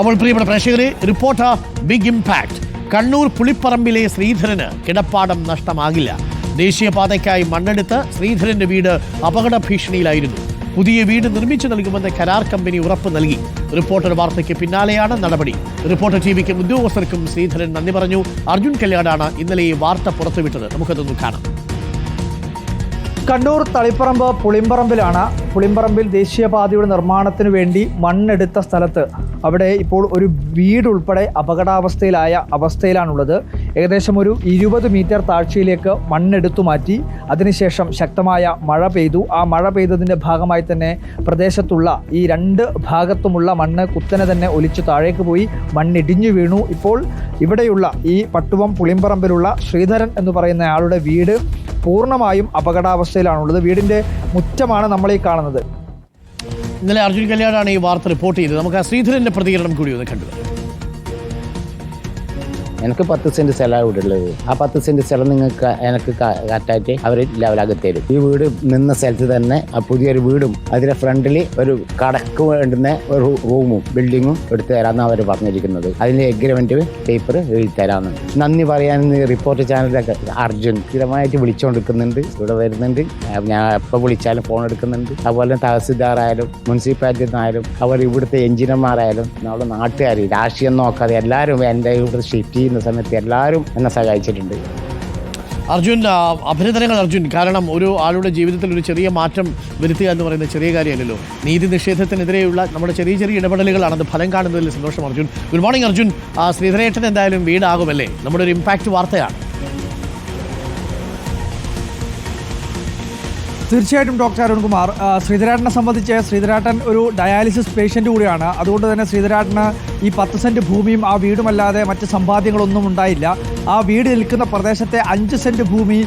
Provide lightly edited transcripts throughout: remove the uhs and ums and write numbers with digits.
അപ്പോൾ പ്രിയപ്പെട്ട പ്രേക്ഷകരെ, റിപ്പോർട്ടർ ബിഗ് ഇംപാക്ട്. കണ്ണൂർ പുളിപ്പറമ്പിലെ ശ്രീധരന് കിടപ്പാടം നഷ്ടമാകില്ല. ദേശീയപാതയ്ക്കായി മണ്ണെടുത്ത് ശ്രീധരന്റെ വീട് അപകട ഭീഷണിയിലായിരുന്നു. പുതിയ വീട് നിർമ്മിച്ചു നൽകുമെന്ന് കരാർ കമ്പനി ഉറപ്പ് നൽകി. റിപ്പോർട്ടർ വാർത്തയ്ക്ക് പിന്നാലെയാണ് നടപടി. റിപ്പോർട്ടർ ടിവിക്കും ഉദ്യോഗസ്ഥർക്കും ശ്രീധരൻ നന്ദി പറഞ്ഞു. അർജുൻ കല്യാടാണ് ഇന്നലെ ഈ വാർത്ത പുറത്തുവിട്ടത്. നമുക്കതൊന്ന് കാണാം. കണ്ണൂർ തളിപ്പറമ്പ് പുളിമ്പറമ്പിലാണ്. പുളിമ്പറമ്പിൽ ദേശീയപാതയുടെ നിർമ്മാണത്തിന് വേണ്ടി മണ്ണെടുത്ത സ്ഥലത്ത് അവിടെ ഇപ്പോൾ ഒരു വീടുൾപ്പെടെ അപകടാവസ്ഥയിലായ അവസ്ഥയിലാണുള്ളത്. ഏകദേശം ഒരു 20 മീറ്റർ താഴ്ചയിലേക്ക് മണ്ണെടുത്തു മാറ്റി. അതിനുശേഷം ശക്തമായ മഴ പെയ്തു. ആ മഴ പെയ്തതിൻ്റെ ഭാഗമായി തന്നെ പ്രദേശത്തുള്ള ഈ 2 ഭാഗത്തുമുള്ള മണ്ണ് കുത്തനെ തന്നെ ഒലിച്ചു താഴേക്ക് പോയി മണ്ണിടിഞ്ഞു വീണു. ഇപ്പോൾ ഇവിടെയുള്ള ഈ പട്ടുവം പുളിമ്പറമ്പിലുള്ള ശ്രീധരൻ എന്ന് പറയുന്ന ആളുടെ വീട് പൂർണ്ണമായും അപകടാവസ്ഥയിലാണുള്ളത്. വീടിൻ്റെ മുറ്റമാണ് നമ്മളീ കാണുന്നത്. ഇന്നലെ അർജുൻ കല്യാടാണ് ഈ വാർത്ത റിപ്പോർട്ട് ചെയ്തത്. നമുക്ക് ആ ശ്രീധരന്റെ പ്രതികരണം കൂടി ഒന്ന് കണ്ടു. എനിക്ക് 10 സെന്റ് സ്ഥലമാണ് ഇവിടെ ഉള്ളത്. ആ 10 സെന്റ് സ്ഥലം നിങ്ങൾക്ക് എനിക്ക് കറക്റ്റായിട്ട് അവർ ലെവലാക്കി തരും. ഈ വീട് നിന്ന സ്ഥലത്ത് തന്നെ പുതിയൊരു വീടും അതിന്റെ ഫ്രണ്ടിൽ ഒരു കടക്ക് വേണ്ടുന്ന ഒരു റൂമും ബിൽഡിങ്ങും എടുത്തു തരാമെന്ന് അവർ പറഞ്ഞിരിക്കുന്നത്. അതിന്റെ എഗ്രിമെന്റ് പേപ്പർ എഴുതി തരാമെന്ന്. നന്ദി പറയാൻ റിപ്പോർട്ടർ ചാനലിലൊക്കെ അർജുൻ സ്ഥിരമായിട്ട് വിളിച്ചുകൊണ്ടിരിക്കുന്നുണ്ട്. ഇവിടെ വരുന്നുണ്ട്. ഞാൻ എപ്പോൾ വിളിച്ചാലും ഫോൺ എടുക്കുന്നുണ്ട്. അതുപോലെ തഹസിൽദാറായാലും മുനിസിപ്പാലിറ്റി നിന്നായാലും അതുപോലെ ഇവിടുത്തെ എഞ്ചിനീയർമാരായാലും നമ്മുടെ നാട്ടുകാർ രാഷ്ട്രീയം നോക്കാതെ എല്ലാവരും എൻ്റെ ഇവിടെ ഷിഫ്റ്റ് ചെയ്യുന്ന സമയത്ത് എല്ലാവരും എന്നെ സഹായിച്ചിട്ടുണ്ട്. അർജുൻ, അഭിനന്ദനങ്ങൾ അർജുൻ. കാരണം ഒരു ആളുടെ ജീവിതത്തിൽ ഒരു ചെറിയ മാറ്റം വരുത്തുക എന്ന് പറയുന്നത് ചെറിയ കാര്യമല്ലല്ലോ. നീതി നിഷേധത്തിനെതിരെയുള്ള നമ്മുടെ ചെറിയ ചെറിയ ഇടപെടലുകളാണ് അത് ഫലം കാണുന്നതിൽ സന്തോഷം അർജുൻ. Good morning Arjun. ശ്രീധരേട്ടൻ എന്തായാലും വീടാകുമല്ലേ? നമ്മുടെ ഒരു ഇമ്പാക്റ്റ് വാർത്തയാണ്. തീർച്ചയായിട്ടും ഡോക്ടർ അരുൺകുമാർ, ശ്രീധരാട്ടനെ സംബന്ധിച്ച് ശ്രീധരാട്ടൻ ഒരു ഡയാലിസിസ് പേഷ്യൻ്റ് കൂടിയാണ്. അതുകൊണ്ട് തന്നെ ശ്രീധരാട്ടന് ഈ 10 സെൻറ്റ് ഭൂമിയും ആ വീടുമല്ലാതെ മറ്റ് സമ്പാദ്യങ്ങളൊന്നും ഉണ്ടായില്ല. ആ വീട് നിൽക്കുന്ന പ്രദേശത്തെ 5 സെൻറ്റ് ഭൂമി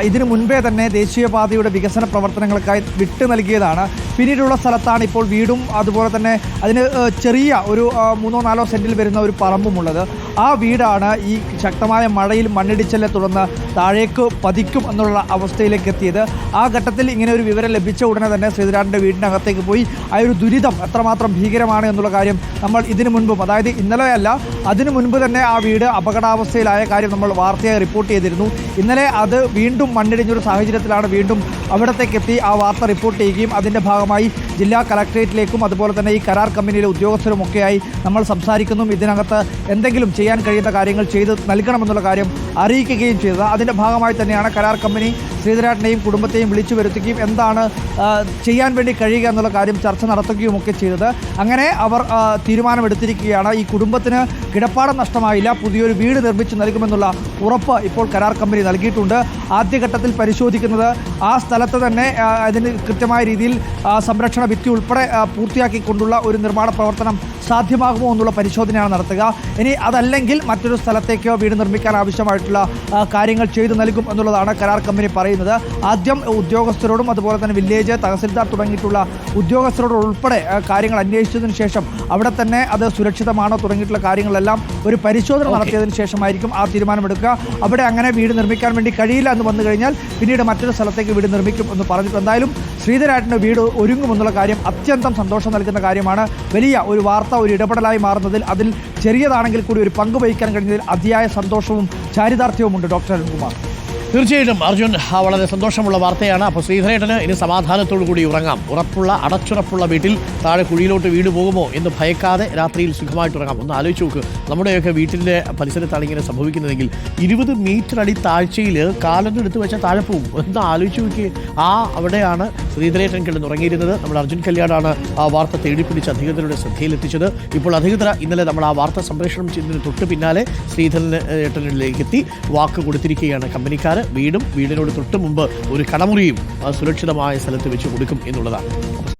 ഇതിനു മുൻപേ തന്നെ ദേശീയപാതയുടെ വികസന പ്രവർത്തനങ്ങൾക്കായി വിട്ടു നൽകിയതാണ്. പിന്നീടുള്ള സ്ഥലത്താണ് ഇപ്പോൾ വീടും അതുപോലെ തന്നെ അതിന് ചെറിയ ഒരു 3-4 സെൻറ്റിൽ വരുന്ന ഒരു പറമ്പുമുള്ളത്. ആ വീടാണ് ഈ ശക്തമായ മഴയിൽ മണ്ണിടിച്ചലിനെ തുടർന്ന് താഴേക്ക് പതിക്കും എന്നുള്ള അവസ്ഥയിലേക്ക് എത്തിയത്. ആ ഘട്ടത്തിൽ ഇങ്ങനെ ഒരു വിവരം ലഭിച്ച ഉടനെ തന്നെ ശ്രീധരാട്ടൻ്റെ വീടിനകത്തേക്ക് പോയി ആ ഒരു ദുരിതം എത്രമാത്രം ഭീകരമാണ് എന്നുള്ള കാര്യം നമ്മൾ ഇതിനു മുൻപും, അതായത് ഇന്നലെയല്ല അതിനു മുൻപ് തന്നെ ആ വീട് അപകടാവസ്ഥയിലായ കാര്യം നമ്മൾ വാർത്തയായി റിപ്പോർട്ട് ചെയ്തിരുന്നു. ഇന്നലെ അത് വീണ്ടും മണ്ണിടിഞ്ഞൊരു സാഹചര്യത്തിലാണ് വീണ്ടും അവിടത്തേക്ക് എത്തി ആ വാർത്ത റിപ്പോർട്ട് ചെയ്യുകയും അതിൻ്റെ ഭാഗമായി ജില്ലാ കളക്ട്രേറ്റിലേക്കും അതുപോലെ തന്നെ ഈ കരാർ കമ്പനിയിലെ ഉദ്യോഗസ്ഥരുമൊക്കെയായി നമ്മൾ സംസാരിക്കുന്നു. ഇതിനകത്ത് എന്തെങ്കിലും ചെയ്യാൻ കഴിയുന്ന കാര്യങ്ങൾ ചെയ്ത് നൽകണമെന്നുള്ള കാര്യം അറിയിക്കുകയും ചെയ്തത്. അതിൻ്റെ ഭാഗമായി തന്നെയാണ് കരാർ കമ്പനി ശ്രീധരാട്ടനെയും കുടുംബത്തെയും വിളിച്ചു വരുത്തുകയും എന്താണ് ചെയ്യാൻ വേണ്ടി കഴിയുക എന്നുള്ള കാര്യം ചർച്ച നടത്തുകയും ഒക്കെ ചെയ്തത്. അങ്ങനെ അവർ തീരുമാനമെടുത്തിരിക്കുകയാണ്. ഈ കുടുംബത്തിന് കിടപ്പാടം നഷ്ടമായില്ല, പുതിയൊരു വീട് നിർമ്മിച്ച് നൽകുമെന്നുള്ള ഉറപ്പ് ഇപ്പോൾ കരാർ കമ്പനി നൽകിയിട്ടുണ്ട്. ആദ്യഘട്ടത്തിൽ പരിശോധിക്കുന്നത് ആ സ്ഥലത്ത് തന്നെ അതിന് കൃത്യമായ രീതിയിൽ സംരക്ഷണ ഭിത്തി ഉൾപ്പെടെ പൂർത്തിയാക്കിക്കൊണ്ടുള്ള ഒരു നിർമ്മാണ പ്രവർത്തനം സാധ്യമാകുമോ എന്നുള്ള പരിശോധനയാണ് നടത്തുക. ഇനി അതല്ലെങ്കിൽ മറ്റൊരു സ്ഥലത്തേക്കോ വീട് നിർമ്മിക്കാൻ ആവശ്യമായിട്ടുള്ള കാര്യങ്ങൾ ചെയ്തു നൽകും എന്നുള്ളതാണ് കരാർ കമ്പനി പറയുന്നത്. ആദ്യം ഉദ്യോഗസ്ഥരോടും അതുപോലെ തന്നെ വില്ലേജ് തഹസിൽദാർ തുടങ്ങിയിട്ടുള്ള ഉദ്യോഗസ്ഥരോട് ഉൾപ്പെടെ കാര്യങ്ങൾ അന്വേഷിച്ചതിന് ശേഷം അവിടെ തന്നെ അത് സുരക്ഷിതമാണോ തുടങ്ങിയിട്ടുള്ള കാര്യങ്ങളെല്ലാം ഒരു പരിശോധന നടത്തിയതിന് ശേഷമായിരിക്കും ആ തീരുമാനമെടുക്കുക. അവിടെ അങ്ങനെ വീട് നിർമ്മിക്കാൻ വേണ്ടി കഴിയില്ല എന്ന് വന്നു കഴിഞ്ഞാൽ പിന്നീട് മറ്റൊരു സ്ഥലത്തേക്ക് വീട് നിർമ്മിക്കും എന്ന് പറഞ്ഞിട്ട് എന്തായാലും ശ്രീധരാട്ടന് വീട് ഒരുങ്ങുമെന്നുള്ള കാര്യം അത്യന്തം സന്തോഷം നൽകുന്ന കാര്യമാണ്. വലിയ ഒരു വാർത്ത, ഒരു ഇടപെടലായി മാറുന്നതിൽ അതിൽ ചെറിയതാണെങ്കിൽ കൂടി ഒരു പങ്ക് വഹിക്കാൻ കഴിഞ്ഞതിൽ അതിയായ സന്തോഷവും ചാരിതാർത്ഥ്യവുമുണ്ട് ഡോക്ടർ അരുൺകുമാർ. തീർച്ചയായിട്ടും അർജുൻ, വളരെ സന്തോഷമുള്ള വാർത്തയാണ്. അപ്പോൾ ശ്രീധരേട്ടന് ഇനി സമാധാനത്തോടു കൂടി ഉറങ്ങാം. ഉറപ്പുള്ള അടച്ചുറപ്പുള്ള വീട്ടിൽ താഴെ കുഴിയിലോട്ട് വീട് പോകുമോ എന്ന് ഭയക്കാതെ രാത്രിയിൽ സുഖമായിട്ട് ഉറങ്ങാം. ഒന്ന് ആലോചിച്ച് നോക്ക്, നമ്മുടെയൊക്കെ വീട്ടിൻ്റെ പരിസരത്താണ് ഇങ്ങനെ സംഭവിക്കുന്നതെങ്കിൽ 20 മീറ്റർ അടി താഴ്ചയിൽ കാലൊന്നും എടുത്ത് വെച്ചാൽ താഴെ പോകും. ഒന്ന് ആലോചിച്ച് നോക്കി. അവിടെയാണ് ശ്രീധരേട്ടൻ കിടന്നുറങ്ങിയിരുന്നത്. നമ്മുടെ അർജുൻ കല്യാടാണ് ആ വാർത്ത തേടിപ്പിടിച്ച് അധികൃതരുടെ ശ്രദ്ധയിലെത്തിച്ചത്. ഇപ്പോൾ അധികൃതർ ഇന്നലെ നമ്മൾ ആ വാർത്ത സംപ്രേഷണം ചെയ്തതിന് തൊട്ട് പിന്നാലെ ശ്രീധരേട്ടനിലേക്ക് എത്തി വാക്ക് കൊടുത്തിരിക്കുകയാണ് കമ്പനിക്കാർ. വീടും വീടിനോട് തൊട്ട് മുമ്പ് ഒരു കടമുറിയും സുരക്ഷിതമായ സ്ഥലത്ത് വെച്ച് കൊടുക്കും എന്നുള്ളതാണ്.